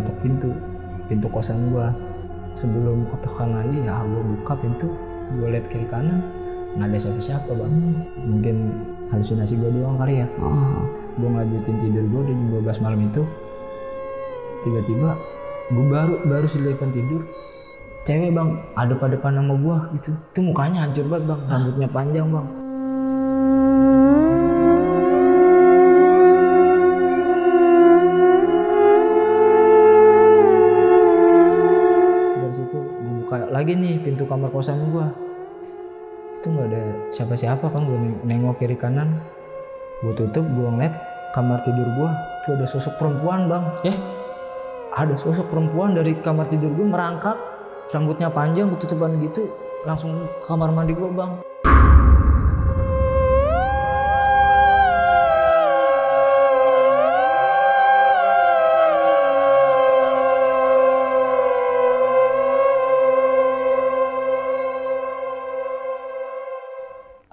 ketok pintu kosan gue. Sebelum ketokan lagi ya gue buka pintu, gue liat kiri kanan nggak ada siapa-siapa bang. Mungkin halusinasi gue doang kali ya. Gue ngelanjutin tidur gue di jam 12 malam itu, tiba-tiba gue baru selipan tidur, cewek bang adep-adepan sama gue gitu. Itu mukanya hancur banget bang, rambutnya panjang bang. Dari situ gue buka lagi nih pintu kamar kosan gue, itu nggak ada siapa-siapa kan. Gue nengok kiri kanan, gue tutup, gue ngeliat kamar tidur gue tuh ada sosok perempuan bang. Ada sosok perempuan dari kamar tidur gue merangkak, rambutnya panjang, ketutupan gitu, langsung ke kamar mandi gue bang.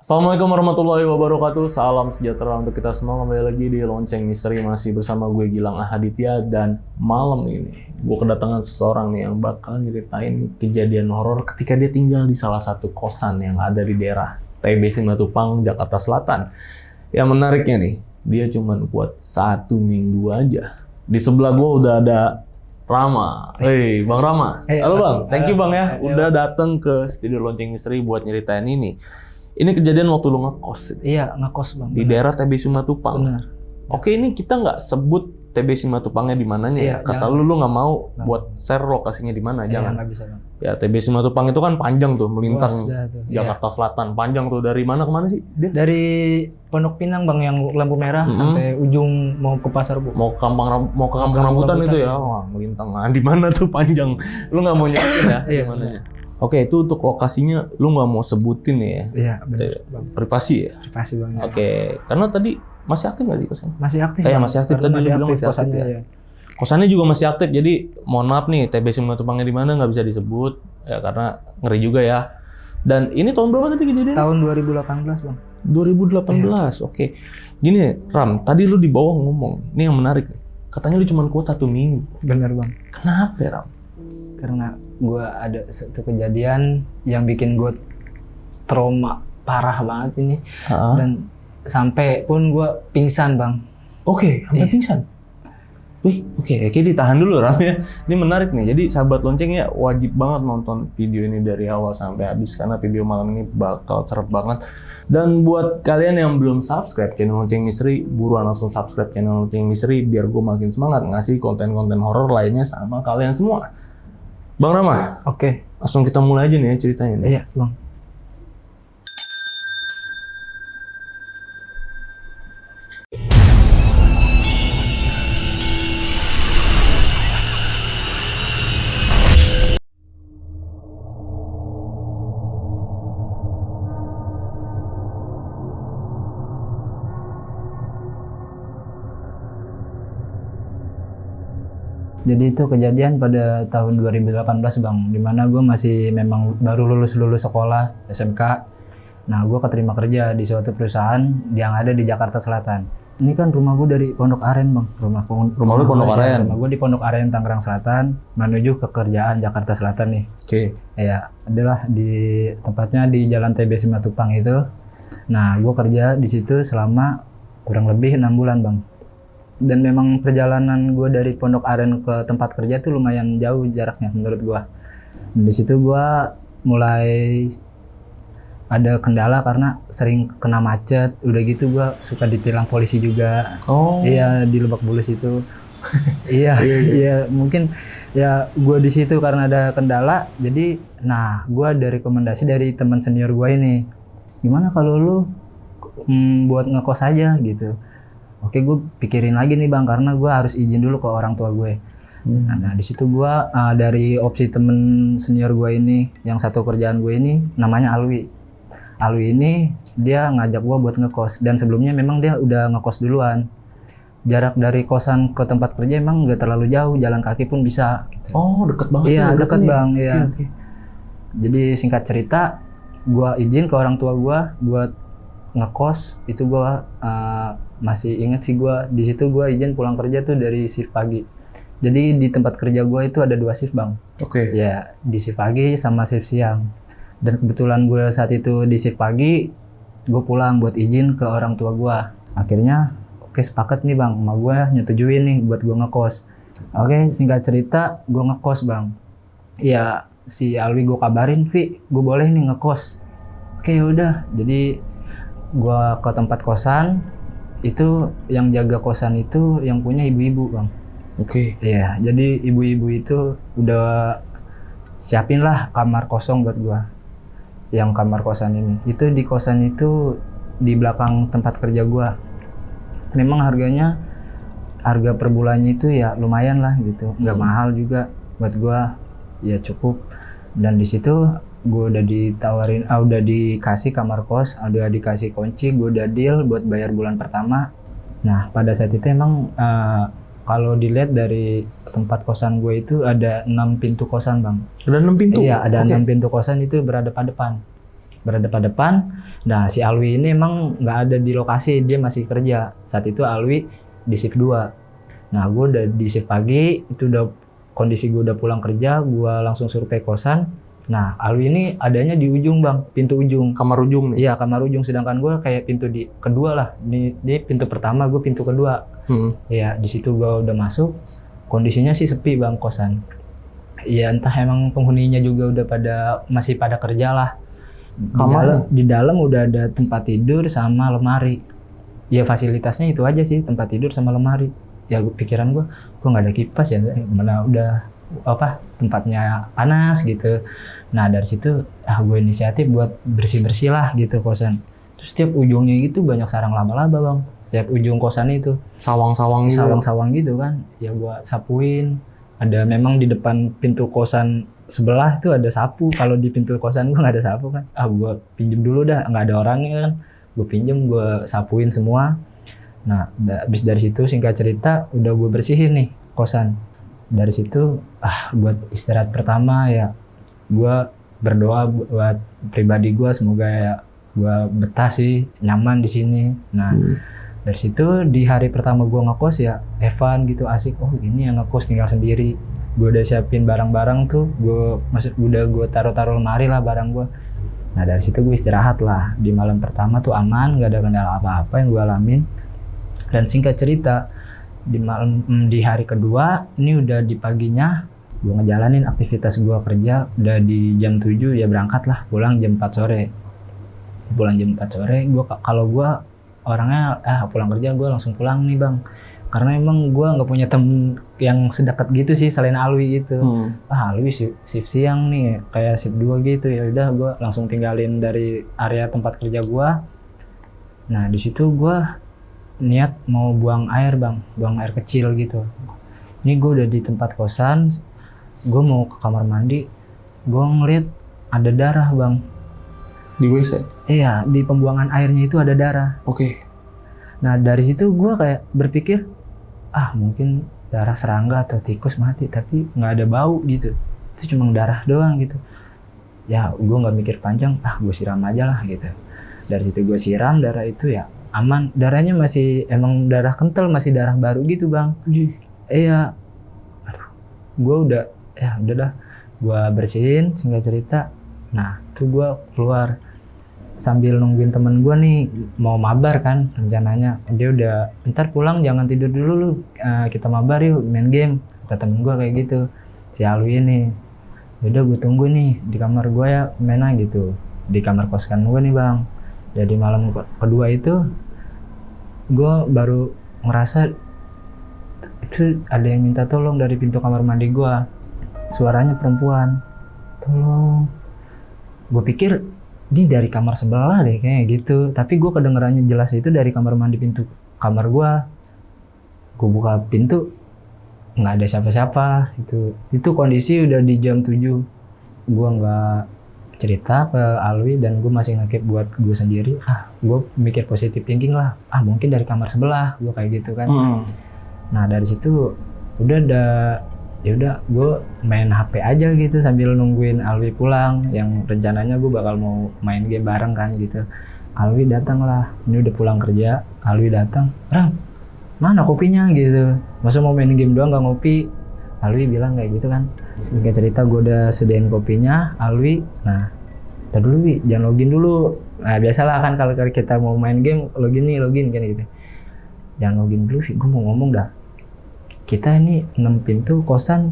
Assalamualaikum warahmatullahi wabarakatuh. Salam sejahtera untuk kita semua. Kembali lagi di Lonceng Misteri, masih bersama gue Gilang Ahaditya. Dan malam ini gue kedatangan seseorang nih yang bakal nyeritain kejadian horor ketika dia tinggal di salah satu kosan yang ada di daerah TB Simatupang, Jakarta Selatan. Yang menariknya nih, dia cuma buat 1 minggu aja. Di sebelah gue udah ada Rama. Hey, Bang Rama. Halo Bang, thank you Bang ya. Udah datang ke studio Lonceng Misteri buat nyeritain ini. Ini kejadian waktu lu ngekos. Iya, ngekos bang. Di daerah TB Simatupang. Benar. Oke, ini kita nggak sebut TB Simatupangnya di mananya ya. Kata lu nggak mau buat share lokasinya di mana, jangan. Nggak bisa bang. Ya, TB Simatupang itu kan panjang tuh, melintang tuh. Jakarta Selatan. Panjang tuh, dari mana ke mana sih dia? Dari Pondok Pinang bang, yang lampu merah sampai ujung mau ke Pasar Bu. Mau ke Kampung Rambutan itu ya. Wah, melintang. Nah, di mana tuh panjang? Lu nggak mau nyebutin ya di mananya? Oke, itu untuk lokasinya lu nggak mau sebutin ya? Iya, benar bang. Privasi ya? Privasi bang. Oke, karena tadi masih aktif nggak sih kosannya? Masih aktif. Masih aktif, tadi lu bilang masih aktif ya? Ya. Kosannya juga masih aktif, jadi mohon maaf nih, TB Simatupangnya di mana nggak bisa disebut ya karena ngeri juga ya. Dan ini tahun berapa tadi kejadian? Tahun 2018 bang. 2018, oke. Gini Ram, tadi lu di bawah ngomong, ini yang menarik nih. Katanya lu cuma kuat 1 minggu. Bener bang. Kenapa ya, Ram? Karena gue ada satu kejadian yang bikin gue trauma parah banget ini. Dan sampai pun gue pingsan bang. Oke, sampai pingsan. Wih, oke, ditahan dulu Ram ya. Ini menarik nih. Jadi sahabat lonceng ya wajib banget nonton video ini dari awal sampai habis karena video malam ini bakal seru banget. Dan buat kalian yang belum subscribe channel Lonceng Misteri, buruan langsung subscribe channel Lonceng Misteri biar gue makin semangat ngasih konten-konten horor lainnya sama kalian semua. Bang Rama, oke, langsung kita mulai aja nih ya ceritanya nih. Iya bang. Jadi itu kejadian pada tahun 2018 bang, dimana gue masih memang baru lulus sekolah SMK. Nah gue keterima kerja di suatu perusahaan yang ada di Jakarta Selatan. Ini kan rumah gue dari Pondok Aren bang, rumah lu Pondok Aren. Rumah gue di Pondok Aren Tangerang Selatan, menuju ke kerjaan Jakarta Selatan nih. Oke. Ya adalah di tempatnya di Jalan TB Simatupang itu. Nah gue kerja di situ selama kurang lebih 6 bulan bang. Dan memang perjalanan gue dari Pondok Aren ke tempat kerja tuh lumayan jauh jaraknya menurut gue. Di situ gue mulai ada kendala karena sering kena macet. Udah gitu gue suka ditilang polisi juga. Oh. Iya, di Lebak Bulus itu. Iya, mungkin ya gue di situ karena ada kendala. Jadi, nah gue ada rekomendasi dari teman senior gue ini. Gimana kalau lu buat ngekos aja gitu. Oke, gue pikirin lagi nih bang, karena gue harus izin dulu ke orang tua gue. Nah di situ gue dari opsi temen senior gue ini, yang satu kerjaan gue ini, namanya Alwi. Alwi ini dia ngajak gue buat ngekos, dan sebelumnya memang dia udah ngekos duluan. Jarak dari kosan ke tempat kerja emang nggak terlalu jauh, jalan kaki pun bisa. Gitu. Oh, deket banget. Iya, deket bang. Iya. Okay. Jadi singkat cerita, gue izin ke orang tua gue buat ngekos. Itu gue masih inget sih, gue di situ gue izin pulang kerja tuh dari shift pagi Jadi di tempat kerja gue itu ada 2 shift bang. Oke. Ya di shift pagi sama shift siang. Dan kebetulan gue saat itu di shift pagi, gue pulang buat izin ke orang tua gue. Akhirnya oke sepakat nih bang, sama gue nyetujuin nih buat gue ngekos. Oke singkat cerita gue ngekos bang. Ya si Alwi gue kabarin, Vi gue boleh nih ngekos. Oke yaudah, jadi gue ke tempat kosan. Itu yang jaga kosan itu yang punya ibu-ibu bang. Oke. Iya, jadi ibu-ibu itu udah siapin lah kamar kosong buat gua. Yang kamar kosan ini. Itu di kosan itu di belakang tempat kerja gua. Memang harga per bulannya itu ya lumayan lah gitu. Nggak mahal juga buat gua. Ya cukup. Dan di situ gua udah ditawarin, udah dikasih kamar kos, udah dikasih kunci, gua udah deal buat bayar bulan pertama. Nah, pada saat itu emang kalau dilihat dari tempat kosan gue itu ada 6 pintu kosan bang. Ada 6 pintu? Iya ada 6 pintu kosan itu berhadapan-depan. Nah si Alwi ini emang nggak ada di lokasi, dia masih kerja. Saat itu Alwi di shift 2. Nah gue udah di shift pagi, itu udah kondisi gue udah pulang kerja, gue langsung survei kosan. Nah Alwi ini adanya di ujung bang, pintu ujung. Kamar ujung nih? Iya kamar ujung, sedangkan gue kayak pintu di kedua lah. Ini pintu pertama, gue pintu kedua. Ya di situ gue udah masuk, kondisinya sih sepi bang kosan. Ya entah emang penghuninya juga udah masih pada kerja lah. Di dalam udah ada tempat tidur sama lemari. Ya fasilitasnya itu aja sih, tempat tidur sama lemari. Ya pikiran gue nggak ada kipas ya, mana udah tempatnya panas gitu. Nah dari situ gue inisiatif buat bersih lah gitu kosan. Terus setiap ujungnya itu banyak sarang laba-laba bang. Setiap ujung kosan itu sawang-sawang gitu. Sawang-sawang gitu kan. Ya gua sapuin. Ada memang di depan pintu kosan sebelah itu ada sapu. Kalau di pintu kosan gua nggak ada sapu kan. Gua pinjem dulu dah, nggak ada orangnya kan. Gua pinjem, gua sapuin semua. Nah habis dari situ singkat cerita udah gua bersihin nih kosan. Dari situ buat istirahat pertama ya gua berdoa buat pribadi gua semoga ya gua betah sih, nyaman di sini. Nah, dari situ di hari pertama gua ngekos ya Evan gitu asik. Oh, ini yang ngekos tinggal sendiri. Gua udah siapin barang-barang tuh, udah gua taruh lemari lah barang gua. Nah, dari situ gua istirahat lah. Di malam pertama tuh aman, gak ada kendala apa-apa yang gua alamin. Dan singkat cerita, di hari kedua, ini udah di paginya gua ngejalanin aktivitas gua kerja, udah di jam 7 ya berangkat lah, pulang jam 4 sore. Pulang jam 4 sore, kalau gue orangnya pulang kerja gue langsung pulang nih bang, karena emang gue nggak punya temen yang sedekat gitu sih selain Alwi gitu. Alwi shift siang nih kayak shift 2 gitu, ya udah gue langsung tinggalin dari area tempat kerja gue. Nah di situ gue niat mau buang air bang, buang air kecil gitu. Ini gue udah di tempat kosan, gue mau ke kamar mandi, gue ngeliat ada darah bang. Di WC? Iya, di pembuangan airnya itu ada darah. Oke. Nah dari situ gue kayak berpikir, mungkin darah serangga atau tikus mati, tapi nggak ada bau gitu. Itu cuma darah doang gitu. Ya gue nggak mikir panjang, gue siram aja lah gitu. Dari situ gue siram darah itu ya aman. Darahnya masih emang darah kental, masih darah baru gitu bang. Iya. Gue udah dah. Gue bersihin singkat cerita. Nah tuh gue keluar sambil nungguin temen gue nih mau mabar kan rencananya. Dia udah ntar pulang jangan tidur dulu lu, kita mabar yuk main game, kata temen gue kayak gitu si Alwi ini. Yaudah gue tunggu nih di kamar gue ya main aja gitu, di kamar kosan gue nih bang. Jadi malam kedua itu gue baru ngerasa itu ada yang minta tolong dari pintu kamar mandi gue. Suaranya perempuan, tolong. Gue pikir ini dari kamar sebelah deh kayak gitu, tapi gue kedengerannya jelas itu dari kamar mandi pintu kamar gue. Gue buka pintu nggak ada siapa-siapa. Itu kondisi udah di jam 7. Gue nggak cerita ke Alwi dan gue masih ngekip buat gue sendiri. Gue mikir positive thinking lah, mungkin dari kamar sebelah gue kayak gitu kan. Nah dari situ ya udah gue main HP aja gitu sambil nungguin Alwi pulang, yang rencananya gue bakal mau main game bareng kan gitu. Alwi datang lah, ini udah pulang kerja. Alwi datang, Ram mana kopinya gitu, masa mau main game doang gak ngopi. Alwi bilang kayak gitu kan. Singkat cerita gue udah sediain kopinya, Alwi, nah ntar dulu Wi, jangan login dulu. Nah biasalah kan kalau kita mau main game, login kan gitu. Jangan login dulu Wi, gue mau ngomong dah. Kita ini 6 pintu kosan,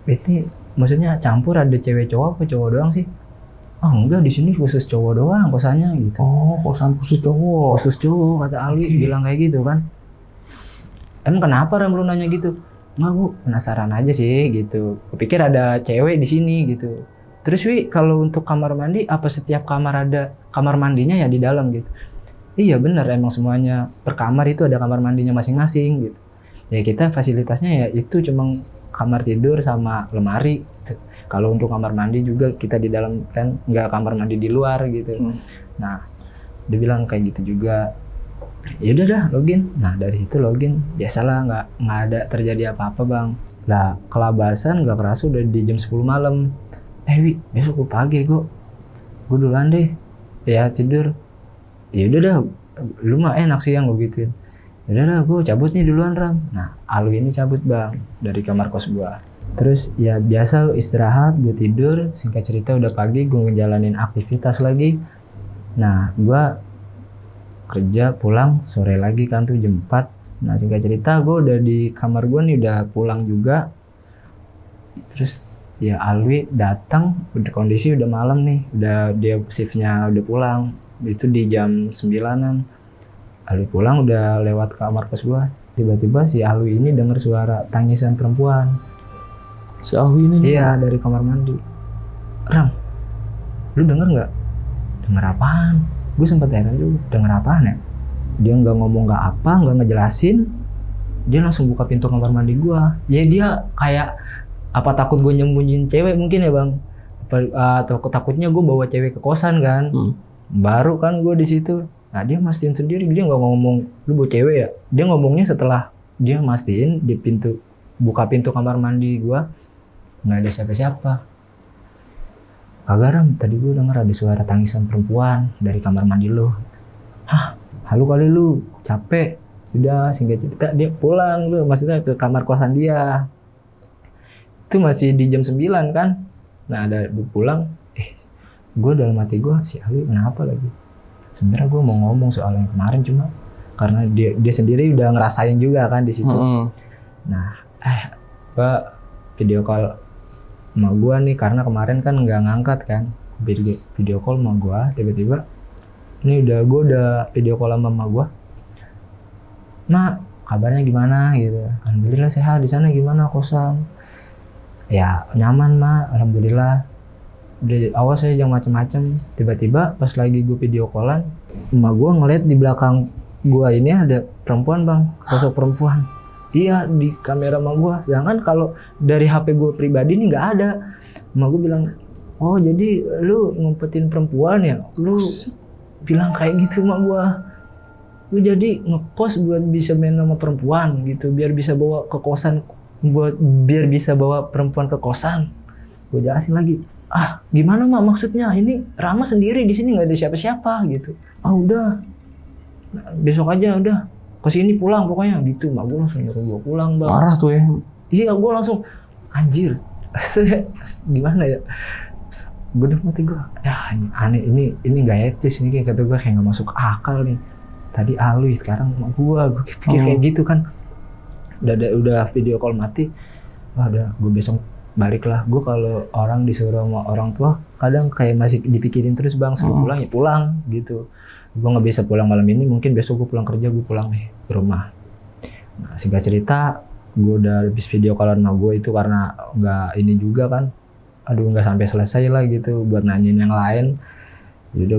ini maksudnya campur ada cewek cowok apa cowok doang sih? Oh enggak, di sini khusus cowok doang kosannya gitu. Oh, kosan khusus cowok. Khusus cowok, kata Alwi bilang kayak gitu kan. Emang kenapa Ram lu nanya gitu? Nggak, gue penasaran aja sih gitu. Kupikir ada cewek di sini gitu. Terus Wi, kalau untuk kamar mandi, apa setiap kamar ada kamar mandinya ya di dalam gitu? Iya bener, emang semuanya per kamar itu ada kamar mandinya masing-masing gitu. Ya kita fasilitasnya ya itu cuma kamar tidur sama lemari. Kalau untuk kamar mandi juga kita di dalam kan, nggak kamar mandi di luar gitu. Nah dia bilang kayak gitu juga. Ya udah dah login. Nah dari situ login, biasalah nggak ada terjadi apa-apa bang. Lah kelabasan nggak kerasa udah di jam 10 malam. Wi, besok gue pagi gue duluan deh ya tidur. Ya udah dah, lu mah enak sih yang gue gituin. Ya udah dah, gue cabut nih duluan Ram. Nah Alwi ini cabut bang dari kamar kos gue. Terus ya biasa istirahat, gue tidur. Singkat cerita udah pagi, gue ngejalanin aktivitas lagi. Nah gue kerja pulang sore lagi kan tuh jam 4. Nah singkat cerita gue udah di kamar gue nih, udah pulang juga. Terus ya Alwi datang, udah kondisi udah malam nih, udah dia shiftnya udah pulang. Itu di jam 9-an. Alwi pulang udah lewat kamar kos gue. Tiba-tiba si Alwi ini dengar suara tangisan perempuan. Si Alwi ini? Iya, dari kamar mandi. Ram, lu denger nggak? Denger apaan? Gue sempet heran juga, denger apaan ya? Dia nggak ngomong nggak apa, nggak ngejelasin. Dia langsung buka pintu kamar mandi gue. Jadi dia kayak apa takut gue nyembunyiin cewek mungkin ya bang? Atau takutnya gue bawa cewek ke kosan kan? Baru kan gue di situ. Nah dia mastiin sendiri, dia nggak ngomong lu bawa cewek ya. Dia ngomongnya setelah dia mastiin di pintu, buka pintu kamar mandi gue nggak ada siapa-siapa. Kagak Ram, tadi gue denger ada suara tangisan perempuan dari kamar mandi lo. Hah, halu kali lu, capek. Udah singkat cerita dia pulang tuh, maksudnya ke kamar kosan dia. Itu masih di jam 9 kan. Nah ada pulang, gue dalam hati gue, si Alwi kenapa lagi? Sebenarnya gue mau ngomong soal yang kemarin, cuma karena dia sendiri udah ngerasain juga kan di situ. Nah gue video call sama gue nih, karena kemarin kan nggak ngangkat kan. Video call sama gue, tiba-tiba ini gue udah video call sama mama gue. Mak, kabarnya gimana gitu? Alhamdulillah sehat. Di sana gimana kosan? Ya nyaman Mak, alhamdulillah. Udah awas saya jangan macem-macem. Tiba-tiba pas lagi gue video callan, emak gue ngeliat di belakang gue ini ada perempuan bang, sosok perempuan. Iya di kamera emak gue. Sedangkan kalau dari HP gue pribadi ini nggak ada. Emak gue bilang, oh jadi lu ngumpetin perempuan ya? Lu bilang kayak gitu emak gue. Lu jadi ngekos buat bisa main sama perempuan gitu, biar bisa bawa ke kosan, biar bisa bawa perempuan ke kosan. Gue jelasin lagi, gimana mak maksudnya? Ini Rama sendiri di sini nggak ada siapa-siapa gitu. Udah, besok aja udah kesini pulang pokoknya gitu. Mak gue langsung nyuruh gue pulang bang. Parah tuh ya. Iya gue langsung anjir. Gimana ya? Gue udah mati gue. Ya aneh, ini nggak etis nih, kata gue kayak nggak masuk akal nih. Tadi Alwi, sekarang mak gue pikir kayak gitu kan. Udah video call mati. Udah gue besok balik lah. Gue kalau orang disuruh sama orang tua kadang kayak masih dipikirin terus bang. Suruh pulang ya pulang gitu. Gue nggak bisa pulang malam ini, mungkin besok gue pulang kerja, gue pulang nih ke rumah. Nah singkat cerita gue udah habis video callan sama gue itu karena nggak ini juga kan, nggak sampai selesai lah gitu buat nanyain yang lain. Jadi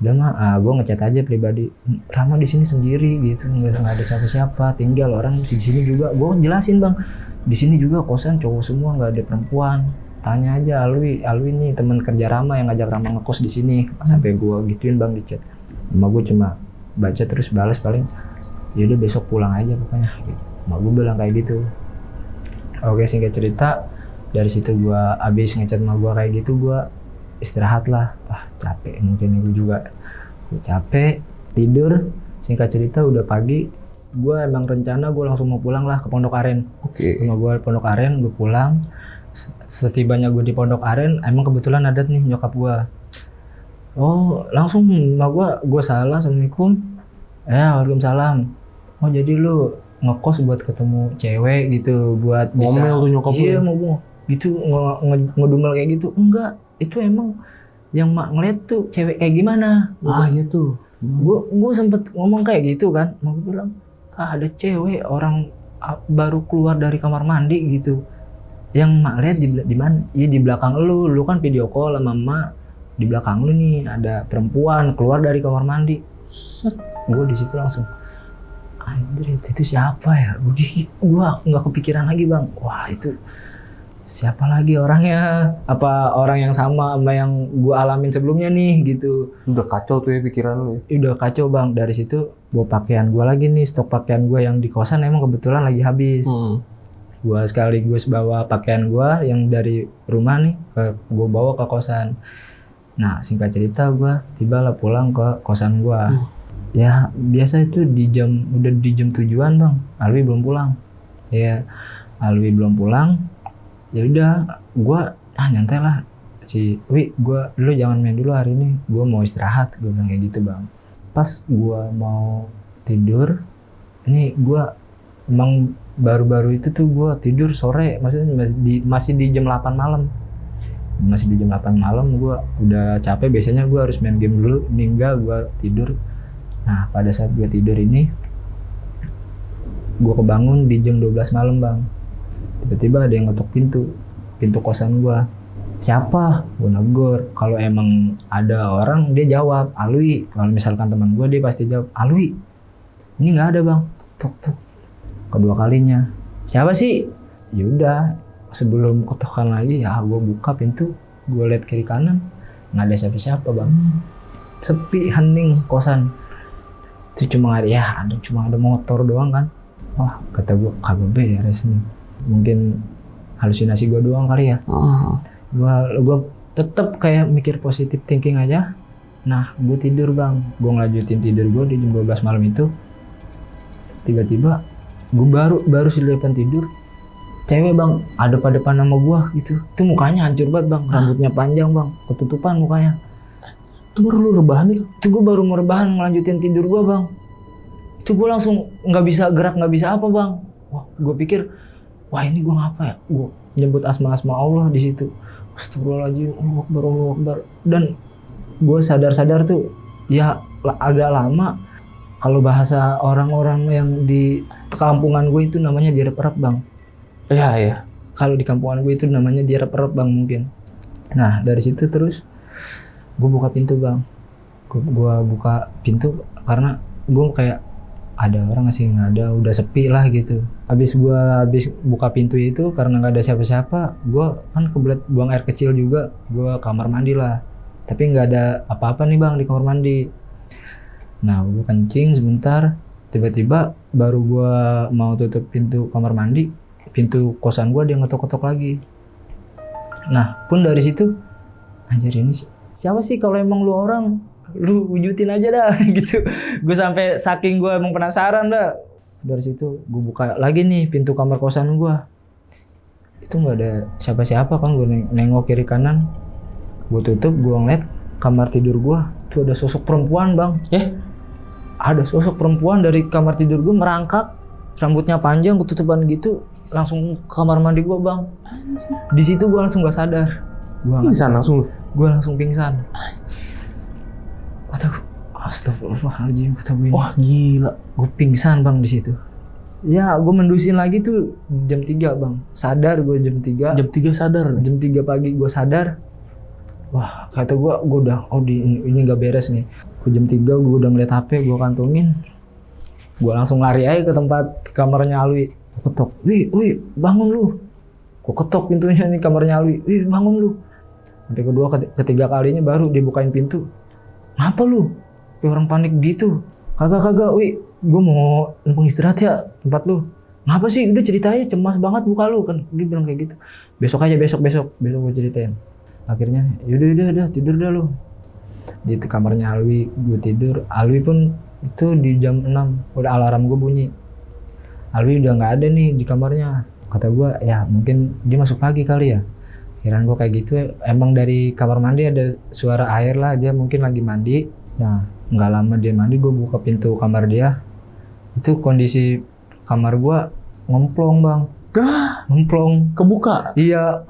udah mah gue ngechat aja pribadi, Rama di sini sendiri gitu, nggak ada siapa-siapa, tinggal orang di sini juga. Gue jelasin bang, di sini juga kosan cowok semua, nggak ada perempuan. Tanya aja Alwi nih teman kerja Rama yang ngajak Rama ngekos di sini. Sampai gue gituin bang di chat. Emak gue cuma baca terus balas paling, yaudah besok pulang aja pokoknya. Gitu. Emak gue bilang kayak gitu. Oke singkat cerita, dari situ gue abis ngechat emak gue kayak gitu, gue istirahat lah. Capek mungkin gue juga. Gue capek, tidur. Singkat cerita udah pagi, gue emang rencana gue langsung mau pulang lah ke Pondok Aren. Rumah gue Pondok Aren, gue pulang. Setibanya gue di Pondok Aren, emang kebetulan ada nih nyokap gue. Oh langsung emak gue salah, assalamualaikum. Waalaikumsalam. Oh jadi lu ngekos buat ketemu cewek gitu, buat bisa. Ngomel tuh nyokap lu. Iya ngomong gitu, ngedumel kayak gitu. Enggak, itu emang yang mak ngeliat tuh cewek kayak gimana. Iya tuh. Gue sempet ngomong kayak gitu kan, mau bilang ada cewek orang baru keluar dari kamar mandi gitu, yang mak lihat di mana? Iya di belakang lu kan video call sama mak, di belakang lu nih ada perempuan keluar dari kamar mandi. Gue di situ langsung, anjir itu siapa ya? Gue nggak kepikiran lagi bang, wah itu siapa lagi orangnya, apa orang yang sama yang gue alamin sebelumnya nih gitu. Udah kacau tuh ya pikiran lu. Udah kacau bang. Dari situ bawa pakaian gue lagi nih, stok pakaian gue yang di kosan emang kebetulan lagi habis. Gue sekaligus bawa pakaian gue yang dari rumah nih gue bawa ke kosan. Nah singkat cerita gue tibalah pulang ke kosan gue. Ya biasa itu udah di jam tujuan bang, Alwi belum pulang. Ya Alwi belum pulang. Ya udah, gue nyantai lah lu jangan main dulu hari ini, gue mau istirahat, gue bilang kayak gitu bang. Pas gue mau tidur, ini gue emang baru-baru itu tuh gue tidur sore, maksudnya masih di jam 8 malam. Masih di jam 8 malam gue udah capek, biasanya gue harus main game dulu, ini enggak, gue tidur. Nah pada saat gue tidur ini, gue kebangun di jam 12 malam bang. Tiba-tiba ada yang ngetok pintu kosan gua. Siapa? Gua negor. Kalau emang ada orang dia jawab Alwi. Kalau misalkan teman gua dia pasti jawab Alwi. Ini nggak ada bang. Tok. Kedua kalinya. Siapa sih? Yaudah. Sebelum ketokan lagi ya gua buka pintu. Gua lihat kiri kanan nggak ada siapa-siapa bang. Sepi hening kosan. Itu cuma ada motor doang kan. Wah kata gua kagak beres nih. Mungkin halusinasi gue doang kali ya. Gue tetap kayak mikir positif thinking aja. Nah gue tidur bang, gue ngelanjutin tidur gue di jam 12 malam itu. Tiba-tiba gue baru selipan tidur, cewek bang ada pada depan sama gue gitu. Itu mukanya hancur banget bang, rambutnya panjang bang, ketutupan mukanya. Itu baru lu rebahan itu? Itu gue baru mau rebahan ngelanjutin tidur gue bang. Itu gue langsung nggak bisa gerak, nggak bisa apa bang. Wah gue pikir, wah ini gue ngapa ya? Gue nyebut asma-asma Allah di situ. Astagfirullahaladzim, Allahu Akbar. Dan gue sadar tuh, ya agak lama. Kalau bahasa orang-orang yang di kampungan gue itu namanya direp-rep bang. Iya. Kalau di kampungan gue itu namanya direp-rep bang mungkin. Nah dari situ terus gue buka pintu bang. Gue buka pintu karena gue kayak ada orang sih, nggak ada, udah sepi lah gitu. Habis buka pintu itu karena nggak ada siapa-siapa, gue kan kebelet buang air kecil juga, gue kamar mandi lah. Tapi nggak ada apa-apa nih bang di kamar mandi. Nah gue kencing sebentar, tiba-tiba baru gue mau tutup pintu kamar mandi, pintu kosan gue dia ngetok-ketok lagi. Nah pun dari situ, anjir ini siapa sih, kalau emang lu orang, lu wujudin aja dah gitu. Gue sampai saking gue emang penasaran dah. Dari situ gue buka lagi nih pintu kamar kosan gue. Itu nggak ada siapa-siapa kan. Gue nengok kiri kanan, gue tutup, gue ngeliat kamar tidur gue tuh ada sosok perempuan bang. Ada sosok perempuan dari kamar tidur gue merangkak, rambutnya panjang, ketutupan gitu, langsung ke kamar mandi gue bang. Di situ gue langsung gak sadar. Gue langsung pingsan. Kata gue, astagfirullahaladzim, kata gue. Wah gila. Gue pingsan bang di situ. Ya gue mendusin lagi tuh jam 3 bang. Sadar gue jam 3. Jam 3 sadar nih? Jam 3 pagi gue sadar. Wah kata gue udah, ini gak beres nih. Gue jam 3 gue udah ngeliat HP, gue kantongin. Gue langsung lari aja ke tempat kamarnya Alwi. Ketok, wih bangun lu. Gue ketok pintunya nih kamarnya Alwi. Wih bangun lu. Sampai kedua ketiga kalinya baru dibukain pintu. Ngapa lu? Kayak orang panik gitu. Kagak, wih, gue mau numpang istirahat ya tempat lu. Ngapa sih? Udah ceritain, cemas banget muka lu kan. Dia bilang kayak gitu. Besok gue ceritain. Akhirnya, yaudah, tidur dah lu. Di kamarnya Alwi, gue tidur. Alwi pun itu di jam 6, udah alarm gue bunyi. Alwi udah nggak ada nih di kamarnya. Kata gue ya mungkin dia masuk pagi kali ya. Kirain gue kayak gitu. Emang dari kamar mandi ada suara air lah, dia mungkin lagi mandi. Nah nggak lama dia mandi, gue buka pintu kamar dia. Itu kondisi kamar gue ngemplong bang. Ngemplong. Kebuka. Iya.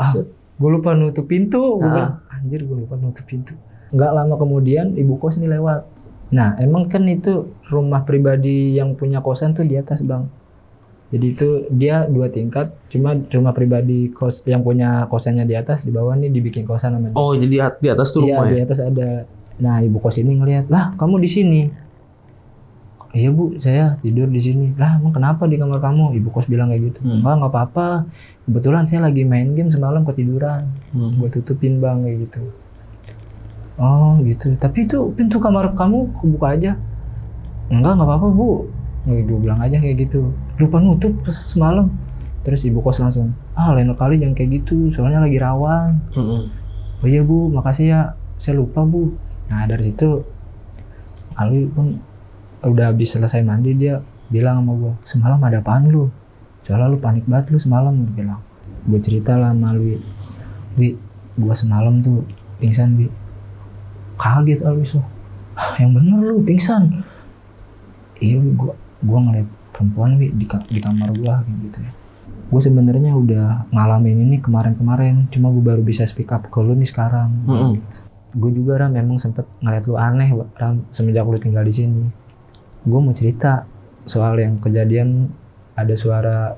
Gue lupa nutup pintu. Gue bilang, anjir gue lupa nutup pintu. Nggak lama kemudian ibu kos ini lewat. Nah emang kan itu rumah pribadi yang punya kosan tuh di atas bang. Jadi itu dia 2 tingkat, cuma rumah pribadi kos yang punya kosannya di atas, di bawah nih dibikin kosan namanya. Oh jadi di atas tuh rumah Iya, di atas ada. Nah ibu kos ini ngelihat, lah kamu di sini. Iya bu, saya tidur di sini. Lah emang kenapa di kamar kamu? Ibu kos bilang kayak gitu. Nggak apa-apa. Kebetulan saya lagi main game semalam ketiduran. Gue tutupin bang kayak gitu. Oh gitu. Tapi itu pintu kamar kamu kebuka aja. Nggak apa-apa bu. Gue bilang aja kayak gitu. Lupa nutup semalam. Terus ibu kos langsung, lain kali jangan kayak gitu. Soalnya lagi rawan. Oh iya bu, makasih ya. Saya lupa bu. Nah dari situ Alwi pun udah habis selesai mandi, dia bilang sama gue, semalam ada apaan lu? Soalnya lu panik banget lu semalam. Dia bilang. Gue cerita lah sama Alwi. Wi, gue semalam tuh pingsan Wi. Kaget Alwi so. Yang bener lu pingsan. Iya gue ngeliat perempuan Wi di kamar gue kayak gitu ya. Gue sebenarnya udah ngalamin ini kemarin-kemarin, cuma gue baru bisa speak up ke lu nih sekarang. Gue juga Ram memang sempet ngeliat lu aneh Ram semenjak lu tinggal di sini. Gue mau cerita soal yang kejadian ada suara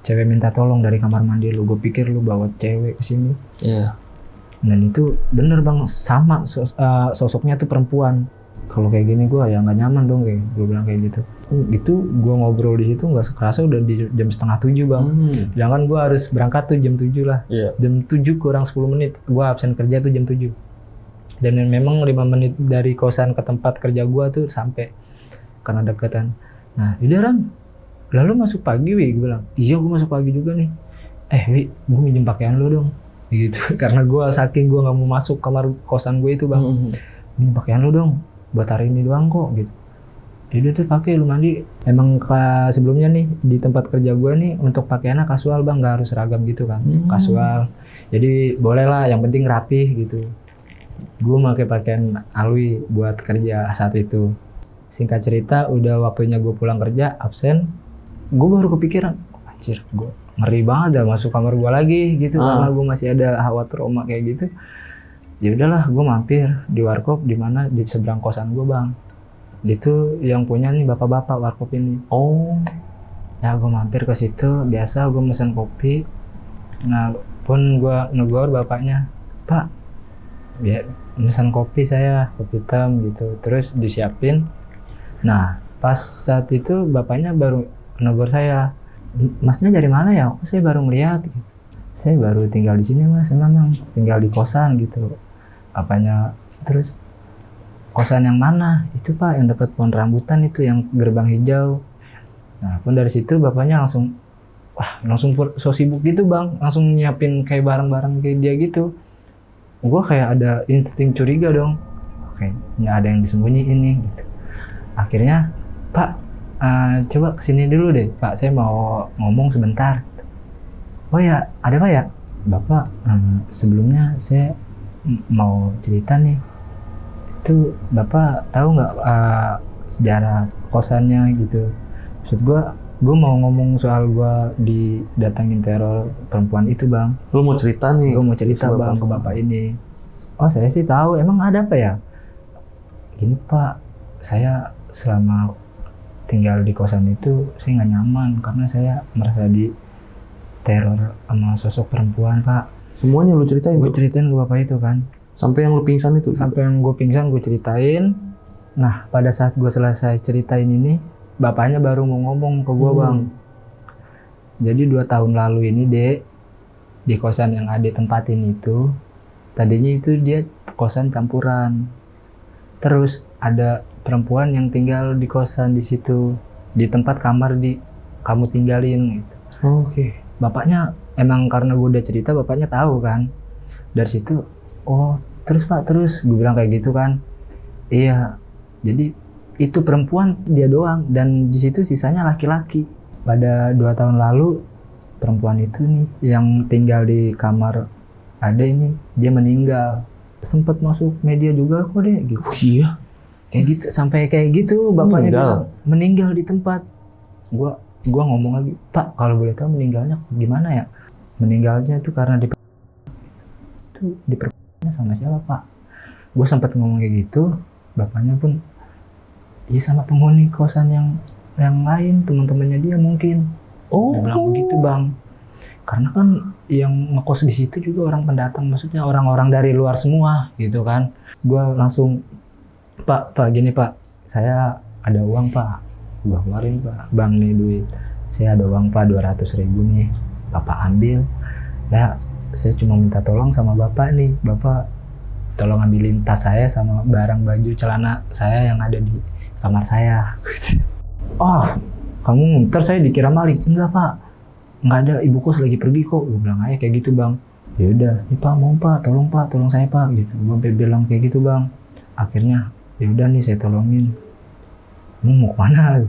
cewek minta tolong dari kamar mandi lu. Gue pikir lu bawa cewek ke sini. Iya. Dan itu bener bang, sama sosoknya tuh perempuan. Kalau kayak gini gue ya nggak nyaman dong kayak gue bilang kayak gitu. Gitu gue ngobrol di situ nggak sekerasa udah di jam 6:30 bang. Jangan gue harus berangkat tuh jam 7 lah. Jam 7 kurang 10 menit gue absen kerja tuh jam 7. Dan memang 5 menit dari kosan ke tempat kerja gue tuh sampai karena deketan. Nah yaudah Ram, lalu masuk pagi Wi, gue bilang. Iya gue masuk pagi juga nih. Wi, gue minjem pakaian lu dong. Gitu. Karena gue saking gue nggak mau masuk kamar kosan gue itu bang. Minjem pakaian lu dong. Buat hari ini doang kok gitu. Jadi tuh pakai lu mandi. Emang sebelumnya nih di tempat kerja gue nih untuk pakaiannya kasual bang, nggak harus seragam gitu kan. Kasual. Jadi boleh lah, yang penting rapih gitu. Gue pakai pakaian Alwi buat kerja saat itu. Singkat cerita udah waktunya gue pulang kerja absen. Gue baru kepikiran, anjir gue ngeri banget dah masuk kamar gue lagi gitu karena gue masih ada hawa trauma kayak gitu. Ya udahlah gue mampir di warkop di mana di seberang kosan gue bang. Itu yang punya nih bapak-bapak warkop ini. Oh. Ya gue mampir ke situ, biasa gue mesen kopi. Nah pun gue negor bapaknya, Pak, ya mesen kopi saya, kopi hitam gitu. Terus disiapin. Nah pas saat itu bapaknya baru negor saya, Masnya dari mana ya? Kok saya baru ngeliat gitu. Saya baru tinggal di sini mas, emang tinggal di kosan gitu. Apanya terus kosan yang mana? Itu Pak yang dekat pohon rambutan itu yang gerbang hijau. Nah pun dari situ bapaknya langsung so sibuk gitu bang, langsung nyiapin kayak barang-barang kayak dia gitu. Gue kayak ada insting curiga dong. Oke, nggak ada yang disembunyiin nih gitu. Akhirnya Pak coba kesini dulu deh Pak, saya mau ngomong sebentar. Oh ya ada Pak ya? Bapak sebelumnya saya mau cerita nih. Itu Bapak tahu nggak sejarah kosannya gitu? Maksud gue mau ngomong soal gue didatangin teror perempuan itu bang. Lu mau cerita nih? Gue mau cerita bang ke Bapak ini. Oh saya sih tahu, emang ada apa ya? Gini Pak, saya selama tinggal di kosan itu saya nggak nyaman karena saya merasa di teror sama sosok perempuan Pak. Semuanya lu ceritain? Gue ceritain ke Bapak itu kan. Sampai yang lu pingsan itu? Sampai yang gue pingsan gue ceritain. Nah pada saat gue selesai ceritain ini, bapaknya baru mau ngomong ke gue bang. Jadi 2 tahun lalu ini dek, di kosan yang Ade tempatin itu, tadinya itu dia kosan campuran. Terus ada perempuan yang tinggal di kosan di situ, di tempat kamar kamu tinggalin gitu. Oke. Bapaknya emang karena gue udah cerita, bapaknya tahu kan. Dari situ, oh terus Pak, terus gue bilang kayak gitu kan. Iya, jadi itu perempuan dia doang dan di situ sisanya laki-laki. pada 2 tahun lalu perempuan itu nih yang tinggal di kamar ada ini dia meninggal. Sempet masuk media juga kok deh gitu. Oh iya. Kayak gitu sampai kayak gitu bapaknya Meninggal? bilang meninggal di tempat. Gua ngomong lagi, "Pak, kalau boleh tahu meninggalnya gimana ya?" Meninggalnya itu karena diperkosa sama siapa, Pak? Gue sempat ngomong kayak gitu, bapaknya pun iya sama penghuni kosan yang lain, teman-temannya dia mungkin. Oh. Dia bilang begitu, Bang. Karena kan yang ngekos di situ juga orang pendatang, maksudnya orang-orang dari luar semua gitu kan. Gue langsung, Pak gini Pak, saya ada uang Pak. Gue keluarin Pak, Bang nih duit. Saya ada uang Pak 200.000 nih, Bapak ambil. Ya saya cuma minta tolong sama Bapak nih, Bapak tolong ambilin tas saya sama barang baju celana saya yang ada di kamar saya. Oh, kamu ntar saya dikira maling. Enggak Pak, nggak ada, ibu kos lagi pergi kok. Gue bilang aja kayak gitu Bang. Ya udah, nih Pak mau Pak, tolong saya Pak gitu. Gue bilang kayak gitu Bang. Akhirnya ya udah nih saya tolongin. Mau kemana?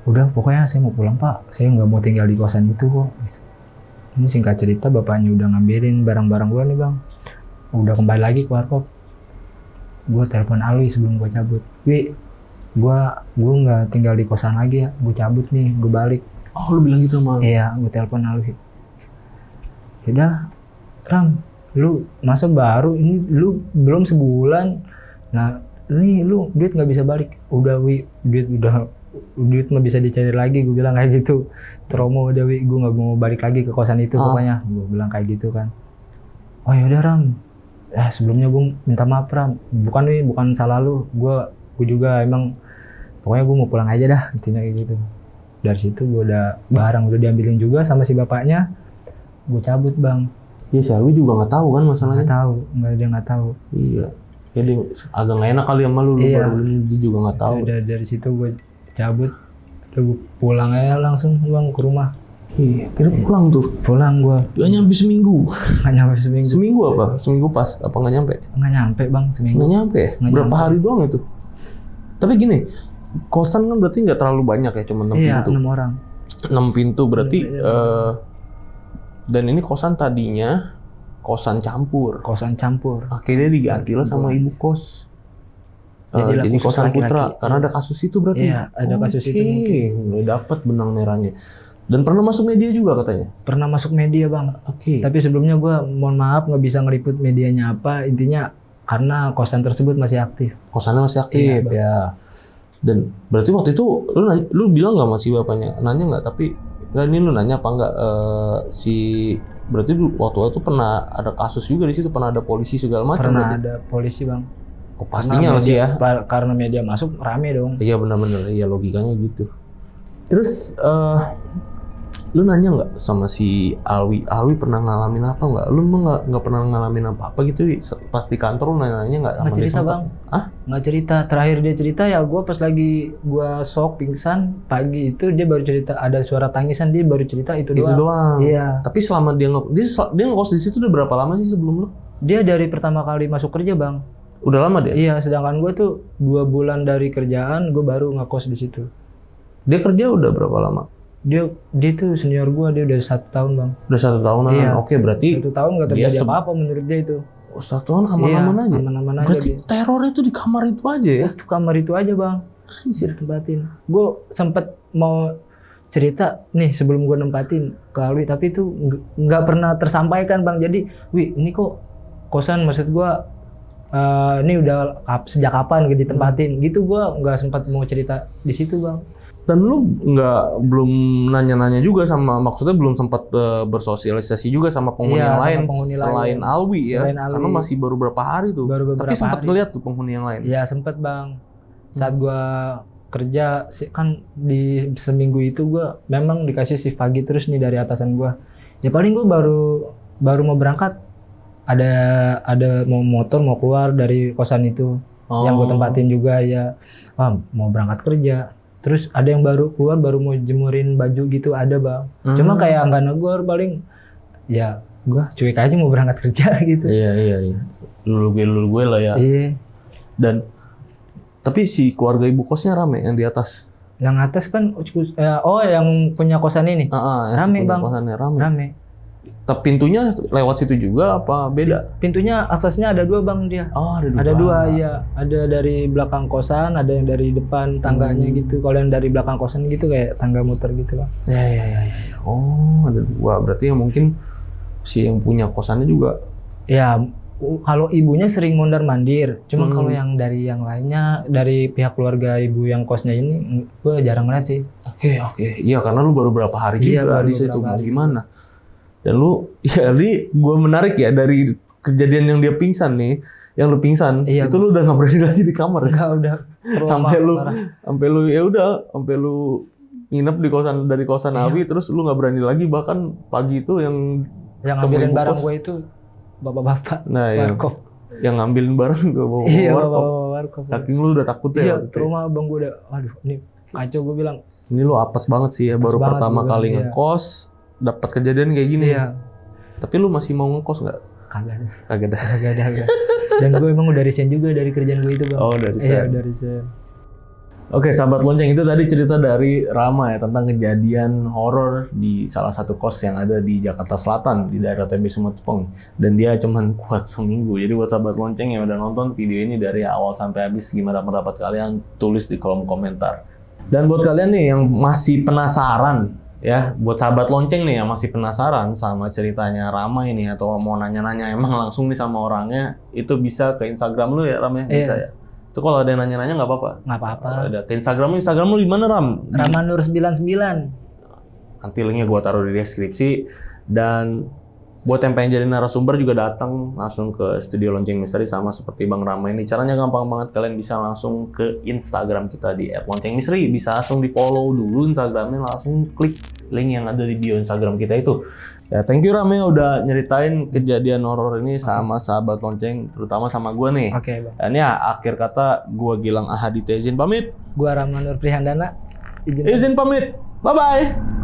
Udah pokoknya saya mau pulang Pak. Saya nggak mau tinggal di kosan itu kok. Gitu. Ini singkat cerita bapaknya udah ngambilin barang-barang gue nih Bang. Udah kembali lagi ke warkop. Gue telepon Alwi sebelum gue cabut. Wi, gue nggak tinggal di kosan lagi ya. Gue cabut nih, gue balik. Oh lu bilang gitu sama? Iya, gue telepon Alwi. Yaudah, Ram, lu masa baru ini lu belum sebulan. Nah, ini lu duit nggak bisa balik. Udah Wi, duit mah bisa dicari lagi. Gue bilang kayak gitu. Trauma udah Wi, gue nggak mau balik lagi ke kosan itu pokoknya. Gue bilang kayak gitu kan. Oh yaudah Ram. Sebelumnya gue minta maaf Ram. Bukan salah lu. Gue juga emang pokoknya gue mau pulang aja dah, intinya kayak gitu. Dari situ gue barang udah diambilin juga sama si bapaknya. Gue cabut Bang. Iya si Alwi juga nggak tahu kan masalahnya. Dia nggak tahu. Iya. Ya dia agak nggak enak kali sama lu. Iya. Baru ini dia juga nggak tahu. Dari situ gue cabut. Terus gue pulang aja langsung Bang ke rumah. Iya. Kira pulang tuh. Pulang gue. Gak nyampe seminggu. Nggak nyampe seminggu. Seminggu apa? Seminggu pas? Apa nggak nyampe? Nggak nyampe Bang seminggu. Nggak nyampe. Berapa hari doang itu? Tapi gini, kosan kan berarti nggak terlalu banyak ya, cuma 6 Iya, pintu. 6 orang. 6 pintu berarti. Iya. Dan ini kosan tadinya kosan campur. Kosan campur. Akhirnya diganti lah sama ibu kos. Jadilah Jadi khusus kosan laki-laki. putra. Karena ada kasus itu berarti. Iya, ada kasus itu mungkin. Udah dapat benang merahnya. Dan pernah masuk media juga katanya. Pernah masuk media Bang. Oke. Tapi sebelumnya gue mohon maaf nggak bisa ngeliput medianya apa. Intinya karena kosan tersebut masih aktif. Kosannya masih aktif ya. Dan berarti waktu itu lu bilang nggak sama si bapaknya? Nanya nggak? Tapi nggak, ini lu nanya apa nggak? Berarti waktu itu pernah ada kasus juga di situ, pernah ada polisi segala macam. Pernah berarti? ada polisi Bang. Oh, pastinya lah sih ya. Karena media masuk rame dong. Iya benar-benar, iya logikanya gitu. Terus lu nanya nggak sama si Alwi? Alwi pernah ngalamin apa nggak? Lu nggak pernah ngalamin apa gitu? Pas di kantor lu nanya nggak? Nggak cerita Bang. Nggak cerita. Terakhir dia cerita ya gue pas lagi gue shock pingsan pagi itu dia baru cerita ada suara tangisan, dia baru cerita itu doang. Itu doang. Iya. Tapi selama dia ngekos di situ udah berapa lama sih sebelum lu? Dia dari pertama kali masuk kerja Bang. Udah lama dia? Iya, sedangkan gue tuh 2 bulan dari kerjaan gue baru ngekos di situ. Dia kerja udah berapa lama? Dia tuh senior gue, dia udah 1 tahun Bang. Udah 1 tahunan. Iya. Oke, berarti 1 tahun nggak terjadi apa-apa menurut dia itu. 1 tahun aman-aman aja. Aman-aman aja. Berarti teror itu di kamar itu aja ya? Itu kamar itu aja Bang. Anjir, tempatin. Gue sempet mau cerita nih sebelum gue nempatin ke Alwi, tapi itu nggak pernah tersampaikan Bang. Jadi, Wi, ini kok kosan maksud gue ini udah sejak kapan ditempatin gitu, gue nggak sempat mau cerita di situ Bang. Dan lu belum nanya-nanya juga sama, maksudnya belum sempat bersosialisasi juga sama penghuni yang lain selain Alwi ya? Karena masih baru berapa hari tuh. Tapi sempat ngeliat tuh penghuni yang lain. Iya sempet Bang. Saat gue kerja kan di seminggu itu gue memang dikasih shift pagi terus nih dari atasan gue. Ya paling gue baru mau berangkat ada mau motor mau keluar dari kosan itu yang gue tempatin juga ya. Mau berangkat kerja. Terus ada yang baru keluar, baru mau jemurin baju gitu, ada Bang. Cuma kayak nggak negor, paling ya gue cuek aja mau berangkat kerja gitu. Iya. Lulu gue lah ya. Iya. Dan tapi si keluarga ibu kosnya rame yang di atas. Yang atas kan yang punya kosan ini. Yang Rame, punya Bang. kosannya rame. Rame. Tapi pintunya lewat situ juga apa beda? Pintunya aksesnya ada 2 Bang dia. Oh, ada 2. Ada 2 ya. Ada dari belakang kosan, ada yang dari depan tangganya gitu. Kalau yang dari belakang kosan gitu kayak tangga muter gitu Bang. Ya. Oh, ada 2. Berarti yang mungkin si yang punya kosannya juga. Ya, kalau ibunya sering mondar-mandir. Cuma kalau yang dari yang lainnya, dari pihak keluarga ibu yang kosnya ini, gue jarang lihat sih. Oke. Iya, karena lu baru berapa hari juga baru di situ, beberapa mau hari. gimana? Dan lu, ya ini gue menarik ya dari kejadian yang dia pingsan nih, yang lu pingsan, Iya, itu lu udah nggak berani lagi di kamar ya? Enggak, udah trauma parah. sampai lu nginep di kosan dari kosan Abi, terus lu nggak berani lagi, bahkan pagi itu yang ngambilin ibu barang kos. gue itu bapak-bapak Nah, warkop. yang ngambilin barang gak bawa Iya, warkop. bapak-bapak warkop. Saking lu udah takut ya. Iya, waktu itu. trauma Bang gue udah, aduh ini kacau gue bilang. Ini lu apes banget sih ya, baru banget pertama gua kali bilang, ngekos, dapat kejadian kayak gini. Iya, Tapi lu masih mau ngekos nggak? kagak ada. Kagak ada. Kagak ada. Dan gue emang udah resign juga dari kerjaan gue itu Bang. Oh, udah Iya, resign. udah resign. Oke, sahabat lonceng, itu tadi cerita dari Rama ya tentang kejadian horor di salah satu kos yang ada di Jakarta Selatan di daerah TB Sumatepeng, dan dia cuman kuat seminggu. Jadi buat sahabat lonceng yang udah nonton video ini dari awal sampai habis, gimana pendapat kalian? Tulis di kolom komentar. Dan buat kalian nih yang masih penasaran ya, buat sahabat lonceng nih yang masih penasaran sama ceritanya Rama ini atau mau nanya-nanya emang langsung nih sama orangnya, itu bisa ke Instagram lu ya Ram ya? Bisa ya? Itu kalau ada yang nanya-nanya nggak apa-apa? Nggak apa-apa. Ada ke Instagram lu di mana Ram? Ramanur99. Nanti linknya gua taruh di deskripsi. Dan buat yang pengen jadi narasumber juga datang langsung ke Studio Lonceng Misteri sama seperti Bang Rama ini. Caranya gampang banget, kalian bisa langsung ke Instagram kita di @loncengmisteri. Bisa langsung di follow dulu Instagramnya, langsung klik link yang ada di bio Instagram kita itu. Ya, thank you Ram ya udah nyeritain kejadian horor ini sama sahabat lonceng, terutama sama gua nih. Oke Bang. Dan ya akhir kata gua Gilang Ahaditya izin pamit. Gua Ramanur Prihandana. Izin pamit. Bye bye.